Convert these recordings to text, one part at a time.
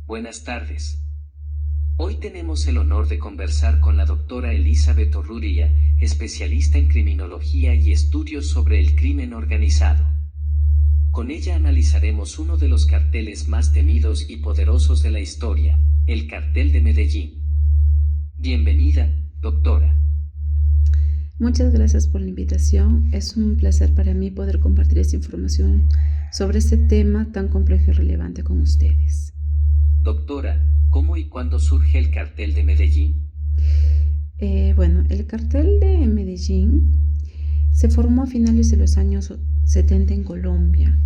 Buenas tardes. Hoy tenemos el honor de conversar con la doctora Elizabeth Orruria, especialista en criminología y estudios sobre el crimen organizado. Con ella analizaremos uno de los carteles más temidos y poderosos de la historia, el Cartel de Medellín. Bienvenida, doctora. Muchas gracias por la invitación. Es un placer para mí poder compartir esta información sobre este tema tan complejo y relevante con ustedes. Doctora, ¿cómo y cuándo surge el Cartel de Medellín? El Cartel de Medellín se formó a finales de los años 70 en Colombia,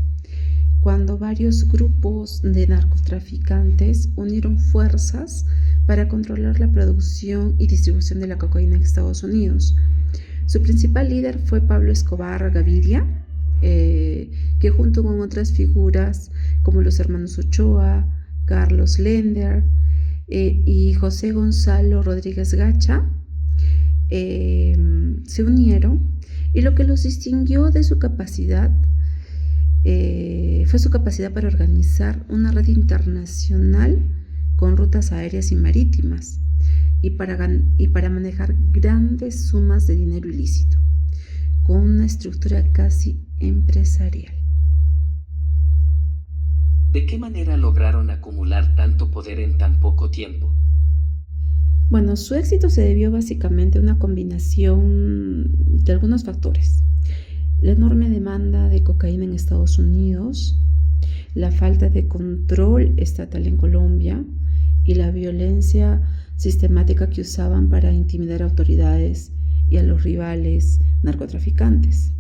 cuando varios grupos de narcotraficantes unieron fuerzas para controlar la producción y distribución de la cocaína en Estados Unidos. Su principal líder fue Pablo Escobar Gaviria, que junto con otras figuras como los hermanos Ochoa, Carlos Lender y José Gonzalo Rodríguez Gacha se unieron, y lo que los distinguió de su capacidad fue su capacidad para organizar una red internacional con rutas aéreas y marítimas y para manejar grandes sumas de dinero ilícito, con una estructura casi empresarial. ¿De qué manera lograron acumular tanto poder en tan poco tiempo? Bueno, su éxito se debió básicamente a una combinación de algunos factores: la enorme demanda de cocaína en Estados Unidos, la falta de control estatal en Colombia y la violencia sistemática que usaban para intimidar a autoridades y a los rivales narcotraficantes.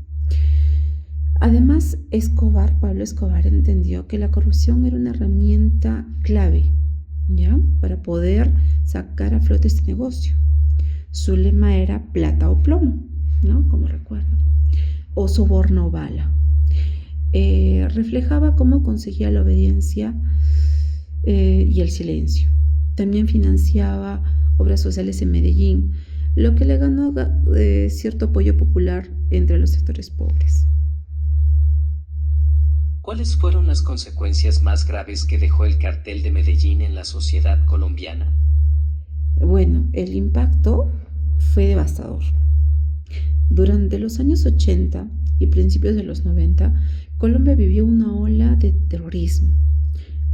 Además, Pablo Escobar entendió que la corrupción era una herramienta clave, ¿ya?, para poder sacar a flote este negocio. Su lema era plata o plomo, ¿no?, como recuerdo, o soborno o bala. Reflejaba cómo conseguía la obediencia y el silencio. También financiaba obras sociales en Medellín, lo que le ganó cierto apoyo popular entre los sectores pobres. ¿Cuáles fueron las consecuencias más graves que dejó el Cartel de Medellín en la sociedad colombiana? Bueno, el impacto fue devastador. Durante los años 80 y principios de los 90, Colombia vivió una ola de terrorismo: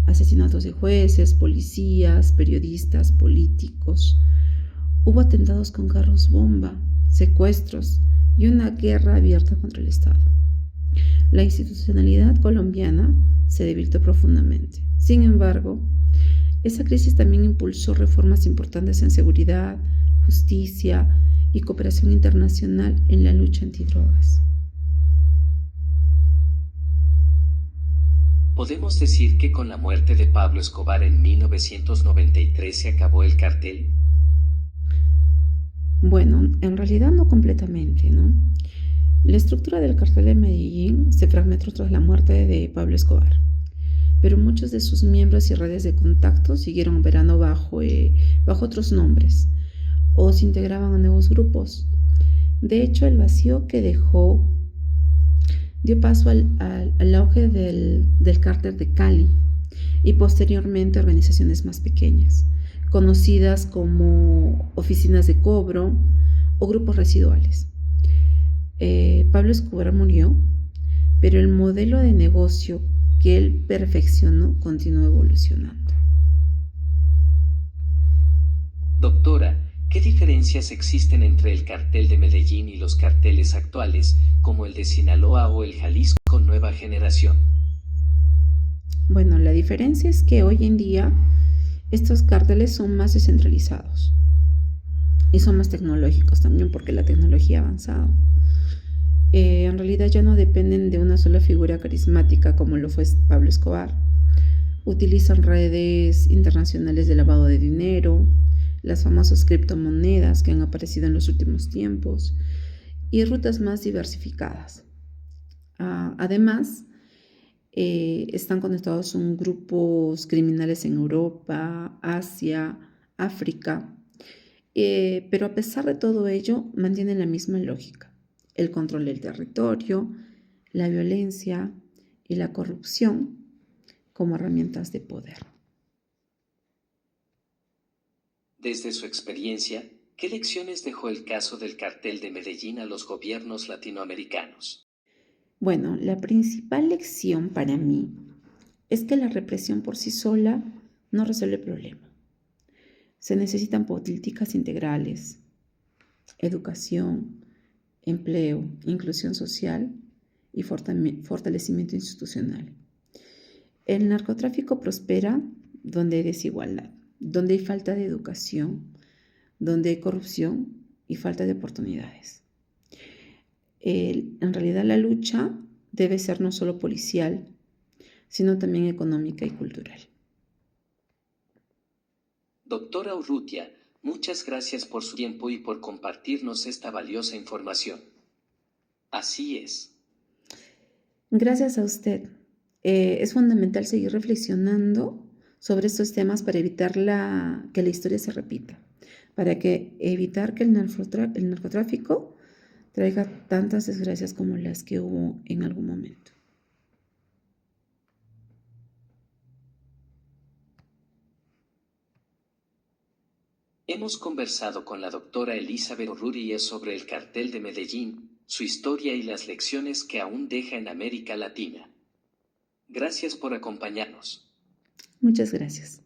asesinatos de jueces, policías, periodistas, políticos. Hubo atentados con carros bomba, secuestros y una guerra abierta contra el Estado. La institucionalidad colombiana se debilitó profundamente. Sin embargo, esa crisis también impulsó reformas importantes en seguridad, justicia y cooperación internacional en la lucha antidrogas. ¿Podemos decir que con la muerte de Pablo Escobar en 1993 se acabó el cartel? Bueno, en realidad no completamente, ¿no? La estructura del Cartel de Medellín se fragmentó tras la muerte de Pablo Escobar, pero muchos de sus miembros y redes de contacto siguieron operando bajo otros nombres o se integraban a nuevos grupos. De hecho, el vacío que dejó dio paso al auge del Cártel de Cali y posteriormente organizaciones más pequeñas, conocidas como oficinas de cobro o grupos residuales. Pablo Escobar murió, pero el modelo de negocio que él perfeccionó continuó evolucionando. Doctora, ¿qué diferencias existen entre el Cartel de Medellín y los carteles actuales, como el de Sinaloa o el Jalisco Nueva Generación? Bueno, la diferencia es que hoy en día estos cárteles son más descentralizados y son más tecnológicos también, porque la tecnología ha avanzado. En realidad ya no dependen de una sola figura carismática como lo fue Pablo Escobar. Utilizan redes internacionales de lavado de dinero, las famosas criptomonedas que han aparecido en los últimos tiempos, y rutas más diversificadas. Además, están conectados con grupos criminales en Europa, Asia, África, pero a pesar de todo ello mantienen la misma lógica: el control del territorio, la violencia y la corrupción como herramientas de poder. Desde su experiencia, ¿qué lecciones dejó el caso del cartel de Medellín a los gobiernos latinoamericanos? Bueno, la principal lección para mí es que la represión por sí sola no resuelve el problema. Se necesitan políticas integrales, educación, empleo, inclusión social y fortalecimiento institucional. El narcotráfico prospera donde hay desigualdad, donde hay falta de educación, donde hay corrupción y falta de oportunidades. En realidad la lucha debe ser no solo policial, sino también económica y cultural. Doctora Urrutia, muchas gracias por su tiempo y por compartirnos esta valiosa información. Así es. Gracias a usted. Es fundamental seguir reflexionando sobre estos temas para evitar que la historia se repita, para evitar que el narcotráfico traiga tantas desgracias como las que hubo en algún momento. Hemos conversado con la doctora Elizabeth Urrutia sobre el cartel de Medellín, su historia y las lecciones que aún deja en América Latina. Gracias por acompañarnos. Muchas gracias.